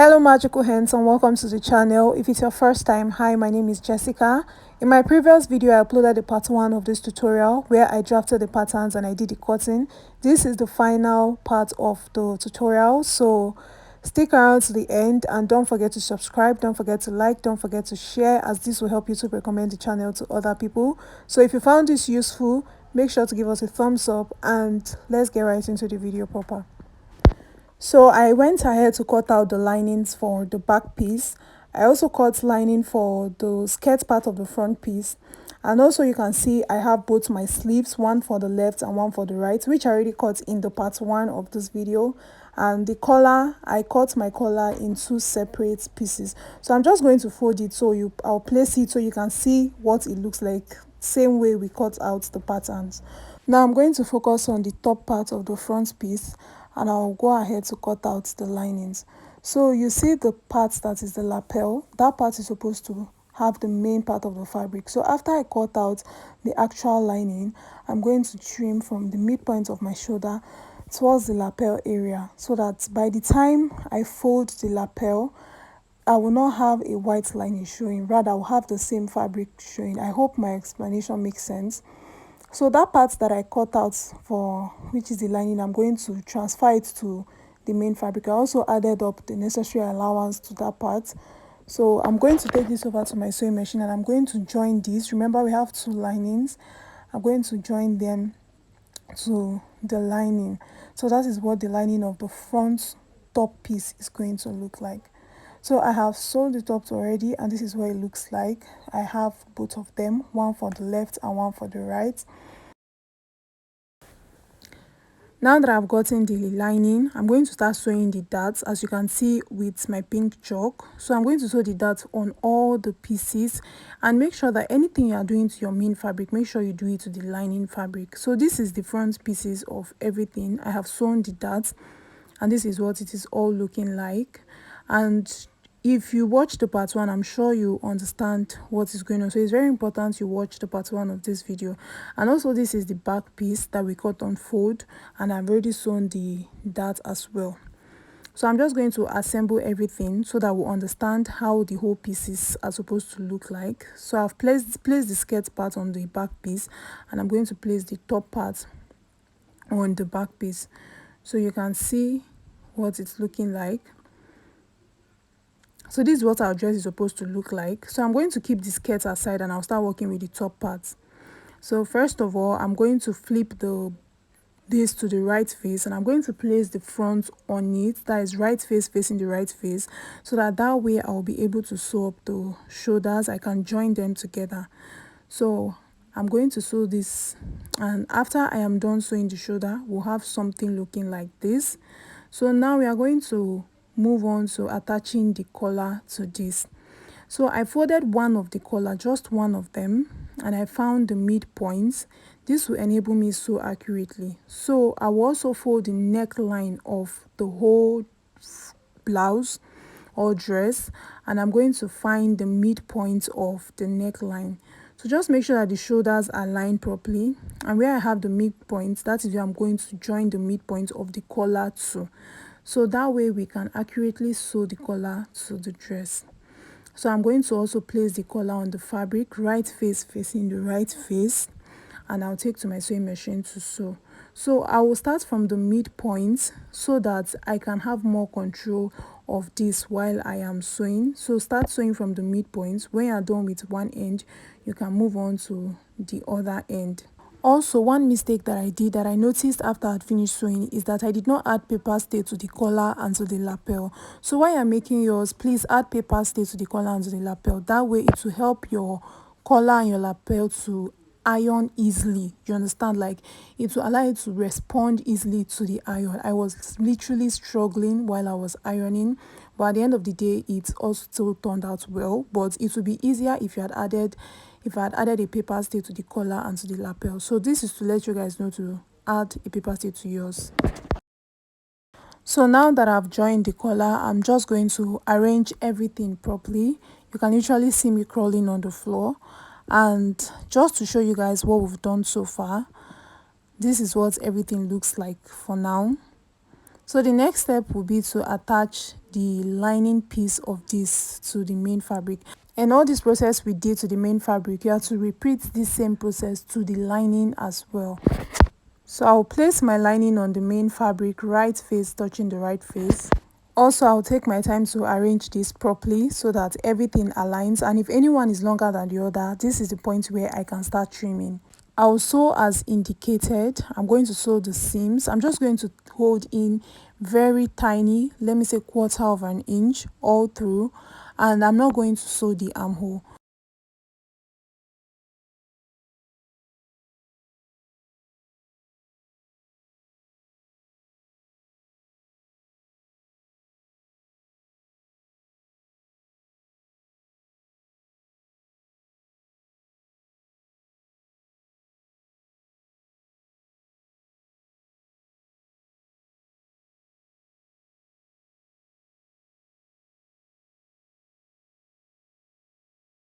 Hello magical hands and welcome to the channel. If it's your first time, hi, my name is Jessica. In my previous video I uploaded the part 1 of this tutorial where I drafted the patterns and I did the cutting. This is the final part of the tutorial, so stick around to the end and don't forget to subscribe, don't forget to like, don't forget to share, as this will help YouTube recommend the channel to other people. So if you found this useful, make sure to give us a thumbs up and let's get right into the video proper. So I went ahead to cut out the linings for the back piece. I also cut lining for the skirt part of the front piece. And also you can see I have both my sleeves, one for the left and one for the right, which I already cut in the part 1 of this video. And the collar, I cut my collar in 2 separate pieces. So I'm just going to fold it, so I'll place it so you can see what it looks like, same way we cut out the patterns. Now I'm going to focus on the top part of the front piece and I'll go ahead to cut out the linings. So you see the part that is the lapel, that part is supposed to have the main part of the fabric. So after I cut out the actual lining, I'm going to trim from the midpoint of my shoulder towards the lapel area, so that by the time I fold the lapel, I will not have a white lining showing, rather I will have the same fabric showing. I hope my explanation makes sense. So that part that I cut out for, which is the lining, I'm going to transfer it to the main fabric. I also added up the necessary allowance to that part. So I'm going to take this over to my sewing machine and I'm going to join this. Remember, we have 2 linings. I'm going to join them to the lining. So that is what the lining of the front top piece is going to look like. So I have sewed it up already and this is what it looks like. I have both of them, one for the left and one for the right. Now that I've gotten the lining, I'm going to start sewing the darts, as you can see with my pink chalk. So I'm going to sew the darts on all the pieces and make sure that anything you are doing to your main fabric, make sure you do it to the lining fabric. So this is the front pieces of everything. I have sewn the darts and this is what it is all looking like. And if you watch the part 1, I'm sure you understand what is going on. So it's very important you watch the part 1 of this video. And also this is the back piece that we cut on fold, and I've already sewn the dart as well. So I'm just going to assemble everything so that we'll understand how the whole pieces are supposed to look like. So I've placed the skirt part on the back piece and I'm going to place the top part on the back piece so you can see what it's looking like. So this is what our dress is supposed to look like. So I'm going to keep the skirt aside and I'll start working with the top part. So first of all, I'm going to flip this to the right face and I'm going to place the front on it, that is right face facing the right face, so that way I'll be able to sew up the shoulders. I can join them together. So I'm going to sew this, and after I am done sewing the shoulder, we'll have something looking like this. So now we are going to move on to attaching the collar to this. So I folded one of the collar, just one of them, and I found the midpoints. This will enable me sew accurately. So I will also fold the neckline of the whole blouse or dress, and I'm going to find the midpoint of the neckline. So just make sure that the shoulders are lined properly, and where I have the midpoint, that is where I'm going to join the midpoint of the collar to. So that way we can accurately sew the collar to the dress. So I'm going to also place the collar on the fabric, right face facing the right face, and I'll take to my sewing machine to sew. So I will start from the midpoint so that I can have more control of this while I am sewing. So start sewing from the midpoint. When you are done with one end, you can move on to the other end. Also, one mistake that I did, that I noticed after I'd finished sewing, is that I did not add paper stay to the collar and to the lapel. So while you're making yours, please add paper stay to the collar and to the lapel. That way it will help your collar and your lapel to iron easily. You understand? Like, it will allow you to respond easily to the iron. I was literally struggling while I was ironing, but at the end of the day it also still turned out well. But it would be easier if I had added a paper stay to the collar and to the lapel. So this is to let you guys know to add a paper stay to yours. So now that I've joined the collar, I'm just going to arrange everything properly. You can literally see me crawling on the floor. And just to show you guys what we've done so far, this is what everything looks like for now. So the next step will be to attach the lining piece of this to the main fabric. And all this process we did to the main fabric, you have to repeat this same process to the lining as well. So I'll place my lining on the main fabric, right face touching the right face. Also, I'll take my time to arrange this properly so that everything aligns, and if anyone is longer than the other, this is the point where I can start trimming. I'll sew as indicated. I'm going to sew the seams. I'm just going to hold in very tiny, let me say 1/4 of an inch all through, and I'm not going to sew the armhole.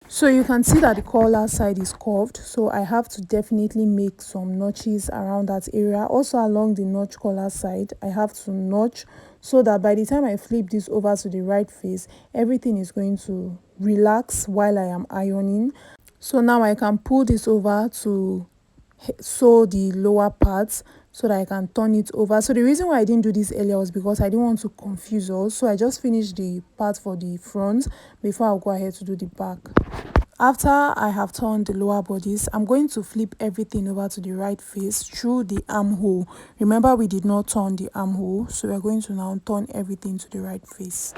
So you can see that the collar side is curved, so I have to definitely make some notches around that area. Also along the notch collar side, I have to notch so that by the time I flip this over to the right face, everything is going to relax while I am ironing. So now I can pull this over to sew the lower parts so that I can turn it over. So the reason why I didn't do this earlier was because I didn't want to confuse us. So I just finished the part for the front before I'll go ahead to do the back. After I have turned the lower bodice, I'm going to flip everything over to the right face through the armhole. Remember, we did not turn the armhole, so we're going to now turn everything to the right face.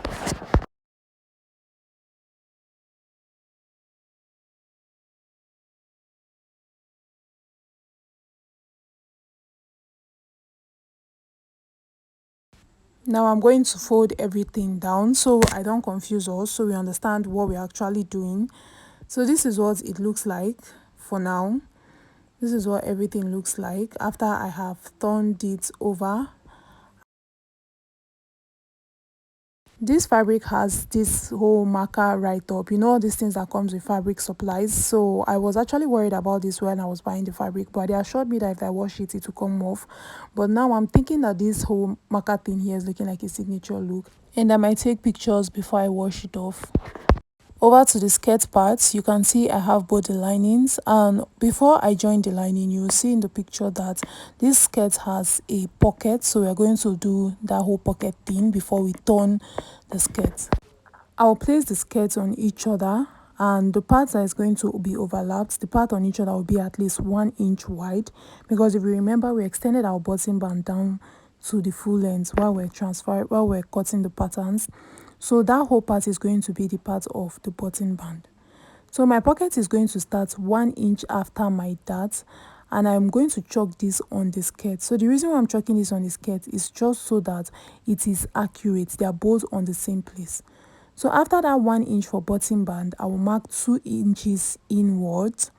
Now I'm going to fold everything down so I don't confuse us, so we understand what we're actually doing. So this is what it looks like for now. This is what everything looks like after I have turned it over. This fabric has this whole marker right up, you know, all these things that comes with fabric supplies. So I was actually worried about this when I was buying the fabric, but they assured me that if I wash it, it will come off. But now I'm thinking that this whole marker thing here is looking like a signature look, and I might take pictures before I wash it off. Over to the skirt parts, you can see I have both the linings, and before I join the lining, you'll see in the picture that this skirt has a pocket, so we're going to do that whole pocket thing before we turn the skirt. I'll place the skirts on each other, and the part that is going to be overlapped, the part on each other will be at least 1 inch wide, because if you remember, we extended our button band down to the full length while we're cutting the patterns. So that whole part is going to be the part of the button band. So my pocket is going to start 1 inch after my dart, and I'm going to chalk this on the skirt. So the reason why I'm chalking this on the skirt is just so that it is accurate. They are both on the same place. So after that 1 inch for button band, I will mark 2 inches inwards.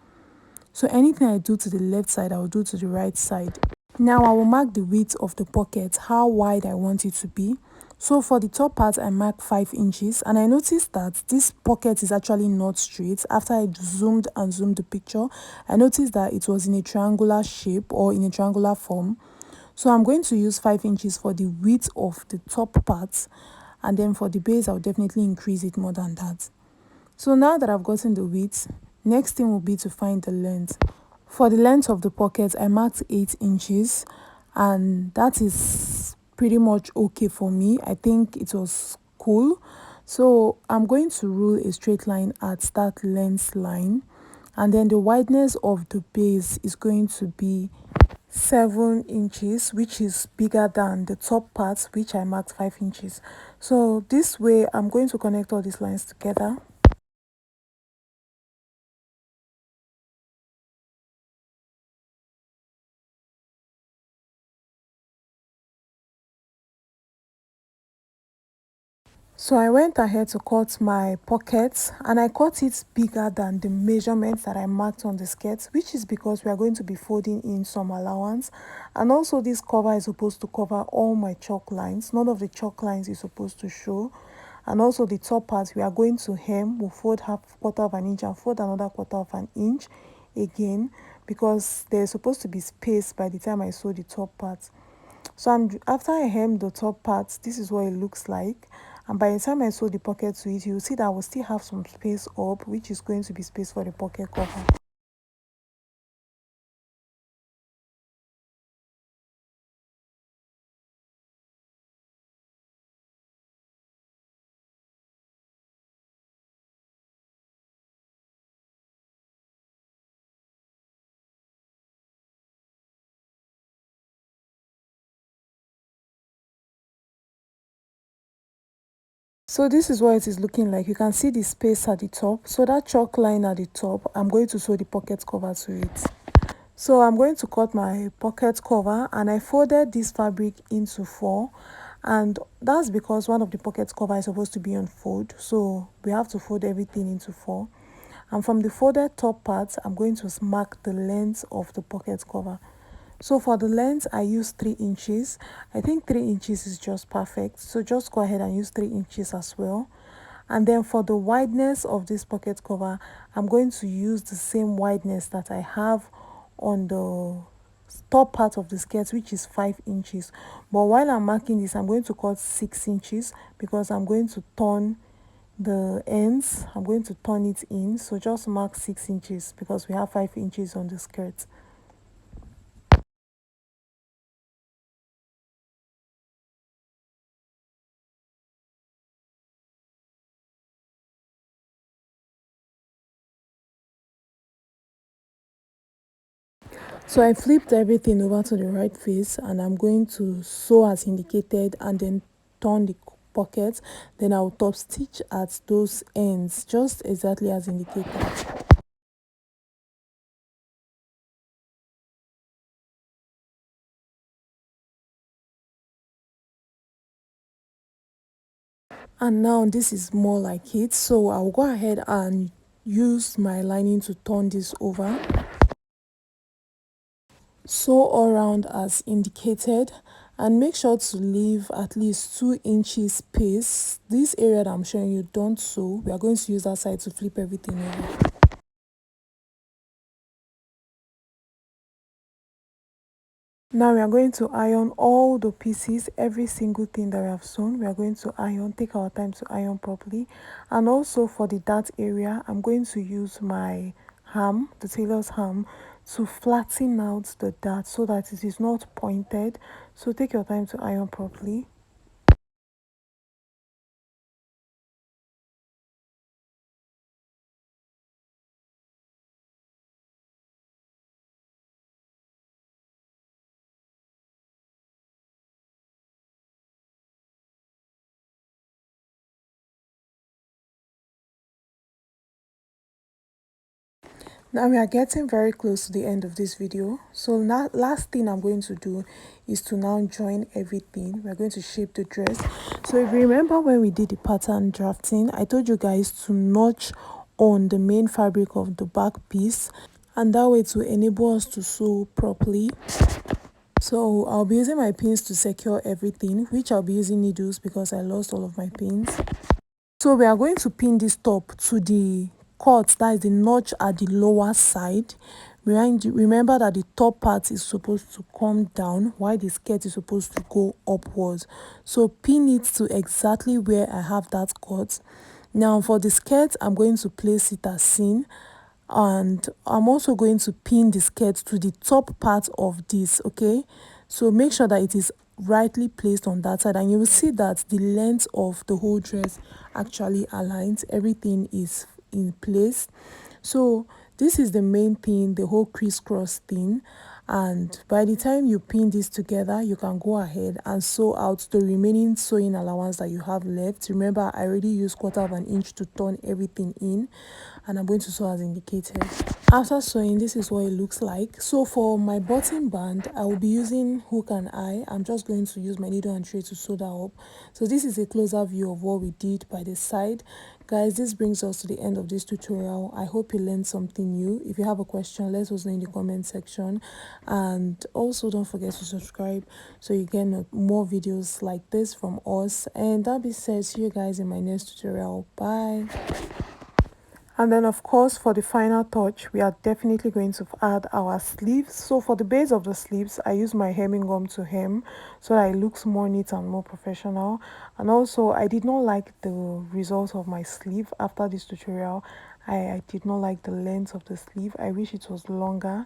So anything I do to the left side, I will do to the right side. Now I will mark the width of the pocket, how wide I want it to be. So for the top part, I mark 5 inches, and I noticed that this pocket is actually not straight. After I zoomed the picture, I noticed that it was in a triangular shape or in a triangular form. So I'm going to use 5 inches for the width of the top part, and then for the base, I'll definitely increase it more than that. So now that I've gotten the width, next thing will be to find the length. For the length of the pocket, I marked 8 inches, and that is pretty much okay for me. I think it was cool. So I'm going to rule a straight line at that length line, and then the wideness of the base is going to be 7 inches, which is bigger than the top part, which I marked 5 inches. So this way I'm going to connect all these lines together. So I went ahead to cut my pockets, and I cut it bigger than the measurements that I marked on the skirt, which is because we are going to be folding in some allowance. And also this cover is supposed to cover all my chalk lines. None of the chalk lines is supposed to show. And also the top part, we are going to hem. We'll fold half 1/4 of an inch and fold another 1/4 of an inch again, because there's supposed to be space by the time I sew the top part. So after I hem the top part, this is what it looks like. And by the time I sew the pocket to it, you'll see that I will still have some space up, which is going to be space for the pocket cover. So this is what it is looking like. You can see the space at the top. So that chalk line at the top, I'm going to sew the pocket cover to it. So I'm going to cut my pocket cover, and I folded this fabric into 4, and that's because one of the pocket cover is supposed to be on fold, so we have to fold everything into 4. And from the folded top part, I'm going to mark the length of the pocket cover. So for the length, I use 3 inches. I think 3 inches is just perfect, so just go ahead and use 3 inches as well. And then for the wideness of this pocket cover, I'm going to use the same wideness that I have on the top part of the skirt, which is 5 inches. But while I'm marking this, I'm going to cut 6 inches because I'm going to turn the ends. I'm going to turn it in, so just mark 6 inches because we have 5 inches on the skirt. So I flipped everything over to the right face, and I'm going to sew as indicated and then turn the pocket. Then I'll top stitch at those ends just exactly as indicated. And now this is more like it, so I'll go ahead and use my lining to turn this over. Sew all around as indicated, and make sure to leave at least 2 inches space. This area that I'm showing you, don't sew. We are going to use that side to flip everything over. Now we are going to iron all the pieces, every single thing that we have sewn. We are going to iron, take our time to iron properly. And also for the dart area, I'm going to use my ham, the tailor's ham, to flatten out the dart so that it is not pointed. So take your time to iron properly. Now we are getting very close to the end of this video. So now last thing I'm going to do is to now join everything. We're going to shape the dress. So if you remember when we did the pattern drafting, I told you guys to notch on the main fabric of the back piece, and that way to enable us to sew properly. So I'll be using my pins to secure everything, which I'll be using needles because I lost all of my pins. So we are going to pin this top to the cut, that is the notch at the lower side. Remember that the top part is supposed to come down while the skirt is supposed to go upwards. So pin it to exactly where I have that cut. Now for the skirt, I'm going to place it as seen, and I'm also going to pin the skirt to the top part of this, okay? So make sure that it is rightly placed on that side, and you will see that the length of the whole dress actually aligns. Everything is in place. So this is the main thing, the whole crisscross thing. And by the time you pin this together, you can go ahead and sew out the remaining sewing allowance that you have left. Remember, I already used 1/4 inch to turn everything in, and I'm going to sew as indicated. After sewing, this is what it looks like. So for my bottom band, I will be using hook and eye. I'm just going to use my needle and thread to sew that up. So this is a closer view of what we did by the side. Guys, this brings us to the end of this tutorial. I hope you learned something new. If you have a question, let us know in the comment section, and also don't forget to subscribe so you get more videos like this from us. And that being said, see you guys in my next tutorial. Bye. And then of course for the final touch, we are definitely going to add our sleeves. So for the base of the sleeves, I use my hemming gum to hem so that it looks more neat and more professional. And also I did not like the result of my sleeve after this tutorial. I did not like the length of the sleeve. I wish it was longer.